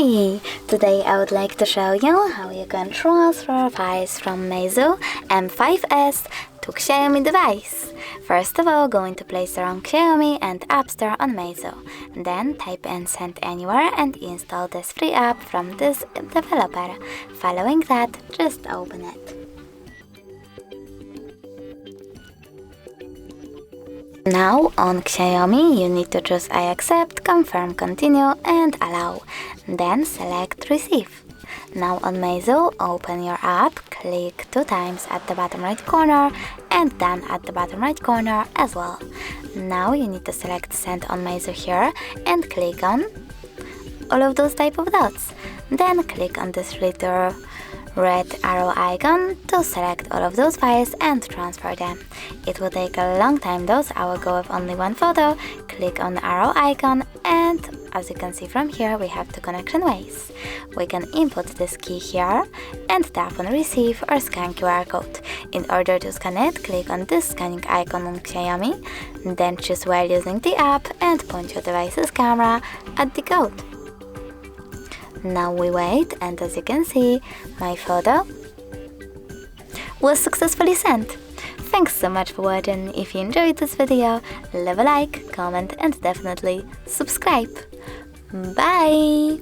Hi! Today I would like to show you how you can transfer files from Meizu M5s to Xiaomi Device. First of all, go into Play Store on Xiaomi and App Store on Meizu. Then type in Send Anywhere and install this free app from this developer. Following that, just open it. Now on Xiaomi you need to choose I accept, confirm, continue and allow. Then select receive. Now on Meizu, open your app, click 2 times at the bottom right corner and done at the bottom right corner as well. Now you need to select send on Meizu here and click on all of those type of dots. Then click on this little red arrow icon to select all of those files and transfer them. It will take a long time though, so I will go with only one photo. Click on the arrow icon and as you can see from here we have 2 connection ways. We can input this key here and tap on receive or scan QR code. In order to scan it, click on this scanning icon on Xiaomi, then choose while using the app and point your device's camera at the code. Now we wait and as you can see, my photo was successfully sent. Thanks so much for watching. If you enjoyed this video, leave a like, comment and definitely subscribe. Bye!